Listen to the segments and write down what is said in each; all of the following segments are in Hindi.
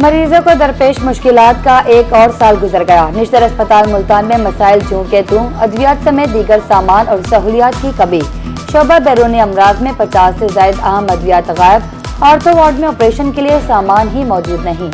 मरीजों को दरपेश मुश्किलात का एक और साल गुजर गया। निश्तर अस्पताल मुल्तान में मसाइल जूं के तूं, अद्वियात समेत दीगर सामान और सहूलियात की कमी। शोबा बैरूनी अमराज में 50 से ज्यादा अहम अद्वियात गायब। ऑर्थो वार्ड में ऑपरेशन के लिए सामान ही मौजूद नहीं।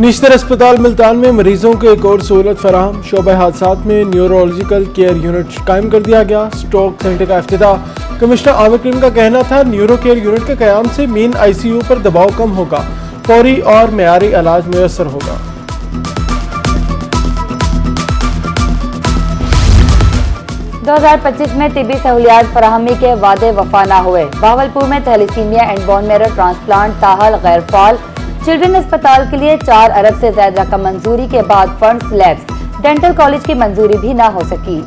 निश्तर अस्पताल मुल्तान में मरीजों को एक और सहूलत फराहम। शोबा हादसात में न्यूरोलॉजिकल केयर यूनिट कायम कर दिया गया। स्ट्रोक सेंटर का इफ्तिताह। कमिश्नर आमिर करीम का कहना था, न्यूरो केयर यूनिट के कयाम से मेन ICU पर दबाव कम होगा, फौरी और मेयारी इलाज मुयस्सर होगा। दो 2025 में तिबी सहूलियात फराहमी के वादे वफा न हुए। बहावलपुर में thalassaemia and bone marrow transplant ताहल गैर फाल। चिल्ड्रन अस्पताल के लिए 4 अरब से ज्यादा रकम मंजूरी के बाद फंड्स लैब्स। डेंटल कॉलेज की मंजूरी भी न हो सकी।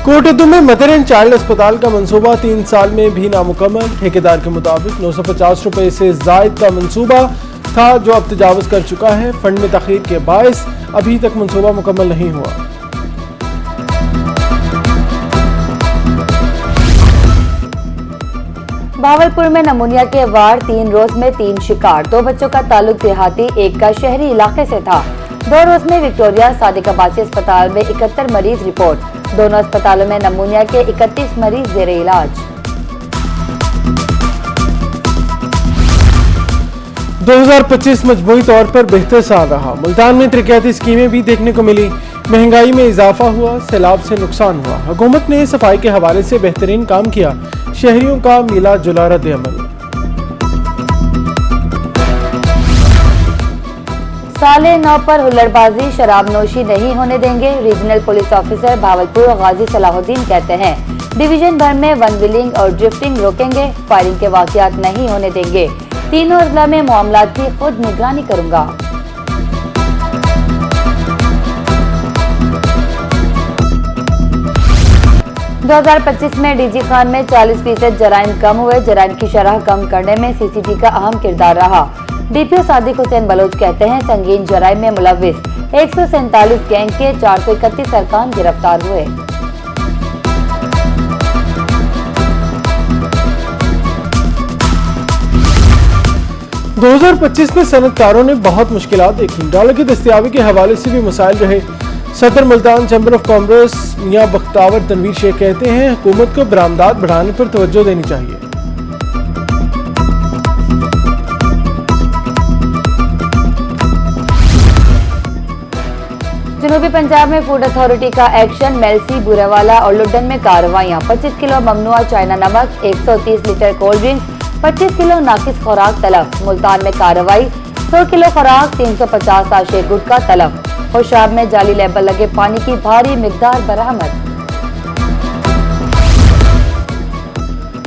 कोटद्दू में मदर एंड चाइल्ड अस्पताल का मंसूबा 3 साल में भी नामुकम्मल। ठेकेदार के मुताबिक 950 रुपए से जायद का मंसूबा था, जो अब तजावुज कर चुका है। फंड में तखरीर के बायस अभी तक मंसूबा मुकम्मल नहीं हुआ। बहावलपुर में नमूनिया के वार 3 रोज में 3 शिकार। 2 बच्चों का ताल्लुक देहाती, एक का शहरी इलाके से था। 2 रोज में विक्टोरिया सादिक अब्बासी अस्पताल में 71 मरीज रिपोर्ट। दोनों अस्पतालों में नमूनिया के 31 मरीज जेरे इलाज। 2025 मजमूई तौर पर बेहतर साल रहा। मुल्तान में तरक्याती स्कीमें भी देखने को मिली। महंगाई में इजाफा हुआ, सैलाब से नुकसान हुआ। हुकूमत ने सफाई के हवाले से बेहतरीन काम किया। शहरियों का मिला जुला रद्द-ए-अमल। साले 9 पर हुल्लड़बाजी, शराब नोशी नहीं होने देंगे। रीजनल पुलिस ऑफिसर भावलपुर गाजी सलाहुद्दीन कहते हैं, डिवीजन भर में वन व्हीलिंग और ड्रिफ्टिंग रोकेंगे। फायरिंग के वाकयात नहीं होने देंगे। तीनों अजला में मामलात की खुद निगरानी करूंगा। दो 2025 में डीजी खान में 40% जराइम कम हुए। जराइम की शरह कम करने में CCT का अहम किरदार रहा। DPO सादिक हुसैन बलोच कहते हैं, संगीन जराइम में मुलव्विस 147 गैंग के 431 अरकान गिरफ्तार हुए। दो 2025 में सनतकारों ने बहुत मुश्किलात देखी। डॉलर की दस्तयाबी के हवाले से भी मसाइल रहे। सदर मुल्तान चैम्बर ऑफ कॉमर्स मियां बख्तावर तनवीर शेख कहते हैं, हुकूमत को बरामदात बढ़ाने पर तवज्जो देनी चाहिए। जनूबी पंजाब में फूड अथॉरिटी का एक्शन। मेलसी, बुरेवाला और लुड्डन में कार्रवाइयां। 25 किलो ममनुआ चाइना नमक, 130 लीटर कोल्ड ड्रिंक्स, 25 किलो नाकिस खुराक तलब। मुल्तान में कार्रवाई। 100 किलो खुराक, 350 आशे गुटखा तलब। होशाब में जाली लेबल लगे पानी की भारी मिकदार बरामद।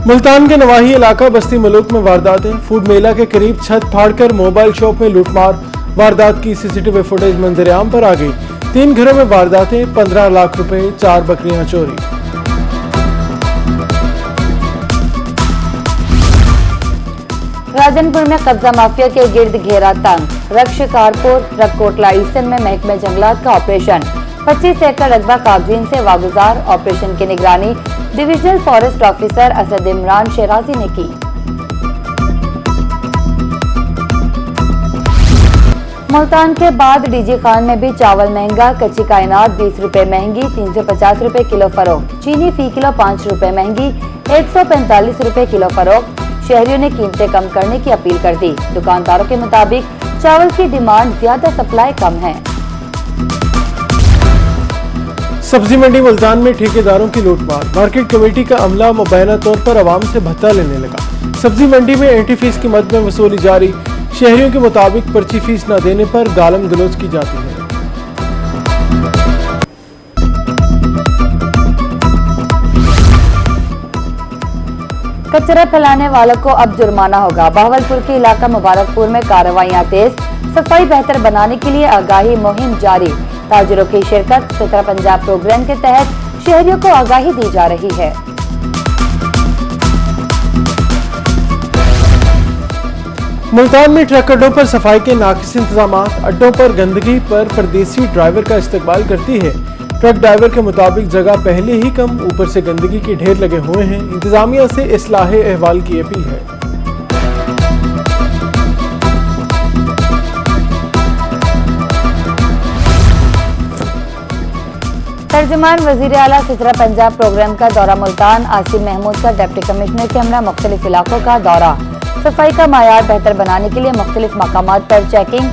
मुल्तान के नवाही इलाका बस्ती मलूक में वारदातें। फूड मेला के करीब छत फाड़कर मोबाइल शॉप में लूटमार। वारदात की CCTV फुटेज मंजर-ए-आम पर आ गई। 3 घरों में वारदातें, 15 लाख रुपए, 4 बकरियां चोरी। राजनपुर में कब्जा माफिया के गिर्द घेरा तंग। रक्ष कारपुर रक्कोटला ईस्टर्न में महकमे जंगलात का ऑपरेशन। 25 एकड़ रकबा कागजीन से वागुजार। ऑपरेशन की निगरानी divisional forest officer Asad Imran Sherazi ने की। मुल्तान के बाद डीजी खान में भी चावल महंगा। कच्ची कायनात 20 रुपए महंगी, 350 रुपए किलो फरोख्त। चीनी फी किलो 5 रुपए महंगी, 145 रुपए किलो फरोख्त। शहरियों ने कीमतें कम करने की अपील कर दी। दुकानदारों के मुताबिक चावल की डिमांड ज्यादा, सप्लाई कम है। सब्जी मंडी मुल्तान में ठेकेदारों की लूटमार। मार्केट कमेटी का अमला मुबैना तौर पर आवाम से भत्ता लेने लगा। सब्जी मंडी में एंट्री फीस की मद में वसूली जारी। शहरियों के मुताबिक पर्ची फीस न देने पर गालम गलोच की जाती है। कचरा फैलाने वालों को अब जुर्माना होगा। बहावलपुर के इलाका मुबारकपुर में कार्रवाइयां तेज। सफाई बेहतर बनाने के लिए आगाही मुहिम जारी। ताजिरों की शिरकत। 17 पंजाब प्रोग्राम के तहत शहरियों को आगाही दी जा रही है। मुल्तान में ट्रक अड्डों पर सफाई के नाकिस इंतजाम, अड्डों पर गंदगी पर परदेसी ड्राइवर का इस्तकबाल करती है। ट्रक ड्राइवर के मुताबिक जगह पहले ही कम, ऊपर से गंदगी के ढेर लगे हुए हैं। इंतजामिया से इस्लाहे अहवाल की अपील है। तर्जुमान वजीर आला सितरा पंजाब प्रोग्राम का दौरा मुल्तान। आसिम महमूद का डिप्टी कमिश्नर के हमरा मुख्तलिफ इलाकों का दौरा। सफाई का मायार बेहतर बनाने के लिए मुख्तलिफ मकामात पर चेकिंग,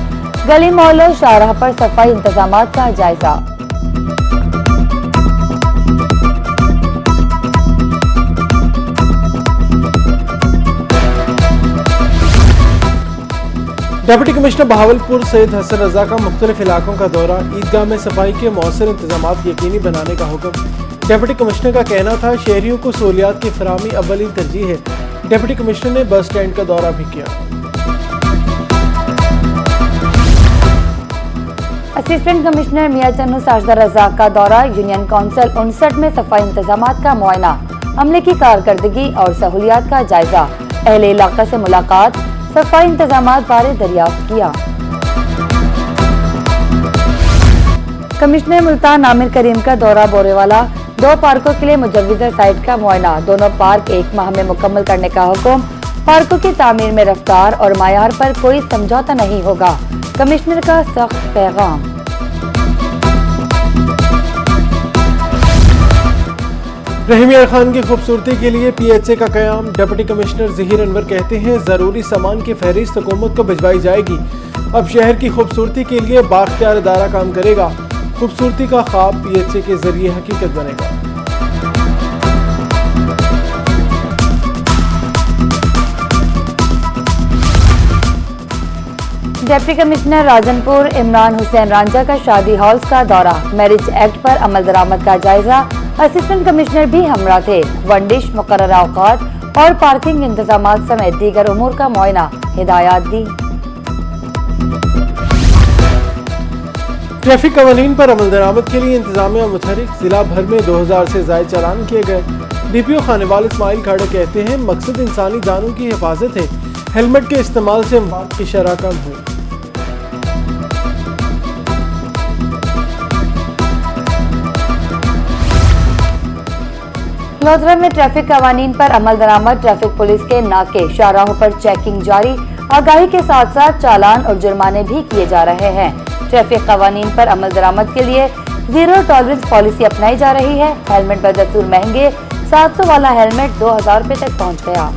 गली मोहल्लों शाहराह पर सफाई इंतजामात का जायजा। डिप्टी कमिश्नर बहावलपुर सैयद हसन रजा का मुख्तलिफ इलाकों का दौरा। ईदगाह में सफाई के मौसर इंतजाम यकीनी बनाने का हुक्म। डिप्टी कमिश्नर का कहना था शहरियों को सहूलियात की फराहमी अव्वली तरजीह है। डिप्टी कमिश्नर ने बस स्टैंड का दौरा भी किया। असिस्टेंट कमिश्नर मियां चन्नू साजदा रजाक का दौरा। यूनियन काउंसिल 59 में सफाई इंतजामात का मुआयना, अमले की कारकर्दगी और सहूलियात का जायजा। अहले इलाका से मुलाकात, सफाई इंतजामात बारे दरियाफ्त किया। कमिश्नर मुल्तान आमिर करीम का दौरा बोरेवाला। 2 पार्कों के लिए मुजव्विज़ा साइट का मुआयना, दोनों पार्क 1 माह में मुकम्मल करने का हुक्म। पार्कों की तामीर में रफ्तार और मायार पर कोई समझौता नहीं होगा, कमिश्नर का सख्त पैगाम। रहीम खान की खूबसूरती के लिए PHA का कयाम। डिप्टी कमिश्नर ज़हीर अनवर कहते हैं जरूरी सामान की फहरिस्त हुकूमत को भिजवाई जाएगी। अब शहर की खूबसूरती के लिए बाख्तियार इदारा काम करेगा। खूबसूरती का ख्वाब PHA के जरिए हकीकत बनेगा। डिप्टी कमिश्नर राजनपुर इमरान हुसैन रांझा का शादी हॉल्स का दौरा। मैरिज एक्ट पर अमल दरामद का जायजा। असिस्टेंट कमिश्नर भी हमरा थे। वंडिश, मुकर्ररा औकात और पार्किंग इंतजामात समेत दीगर उमूर का मुआयना, हिदायत दी। ट्रैफिक कवानीन पर अमल दरामद के लिए इंतजामिया मुतहरिक। जिला भर में 2000 से ज्यादा चालान किए गए। DPO खानेवाल इस्माइल खाड़ा कहते हैं मकसद इंसानी जानों की हिफाजत है। हेलमेट के इस्तेमाल से मौत की शरह कम हुई। लोधरा में ट्रैफिक कवानीन पर अमल दरामद। ट्रैफिक पुलिस के नाके शाहराहों पर चेकिंग जारी। आगाही के साथ साथ चालान और जुर्माने भी किए जा रहे हैं। ट्रैफिक कवानीन पर अमल दरामद के लिए जीरो टॉलरेंस पॉलिसी अपनाई जा रही है। हेलमेट बदस्तूर महंगे, 700 वाला हेलमेट 2000 रुपए तक पहुँच गया।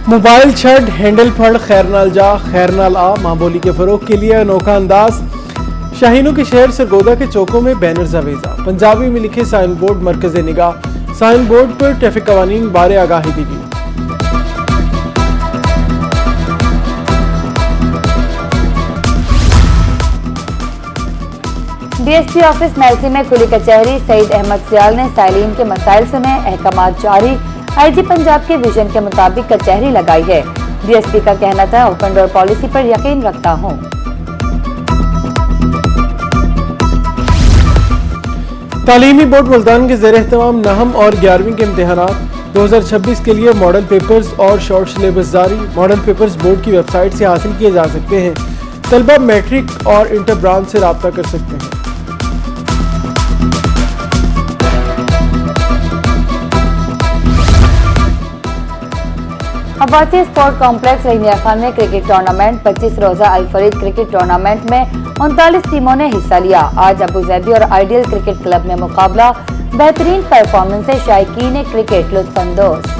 मोबाइल छड़, हैंडल फड़, खैर नाल जा खैर नाल आ, माँ बोली के फरोग के लिए अनोखा अंदाज। शाहीनों के शहर सरगोदा के चौकों में बैनर्स आवेजा। पंजाबी में लिखे साइन बोर्ड मरकज़ निगाह। साइन बोर्ड पर ट्रैफिक कवानीन बारे आगाही दी गई। DSP ऑफिस मेलसी में खुली कचहरी। सईद अहमद सियाल ने साइलिन के मसाइल सुने, अहकामात जारी। IG पंजाब के विजन के मुताबिक कचहरी लगाई है। DSP का कहना था ओपन डोर पॉलिसी पर यकीन रखता हूँ। तालीमी बोर्ड मुल्तान के ज़ेर एहतमाम 9वीं और 11वीं के इम्तिहानात 2026 के लिए मॉडल पेपर्स और शॉर्ट सिलेबस जारी। मॉडल पेपर्स बोर्ड की वेबसाइट से हासिल किए जा सकते हैं। तलबा मैट्रिक और इंटर ब्रांच से रब्ता कर सकते हैं। अब्बासी स्पोर्ट कॉम्प्लेक्स रहीमिया खान में क्रिकेट टूर्नामेंट। 25 रोजा अल-फरीद क्रिकेट टूर्नामेंट में 39 टीमों ने हिस्सा लिया। आज अबूजैबी और आइडियल क्रिकेट क्लब में मुकाबला। बेहतरीन परफॉर्मेंस से शायकीन क्रिकेट लुत्फानंदोज।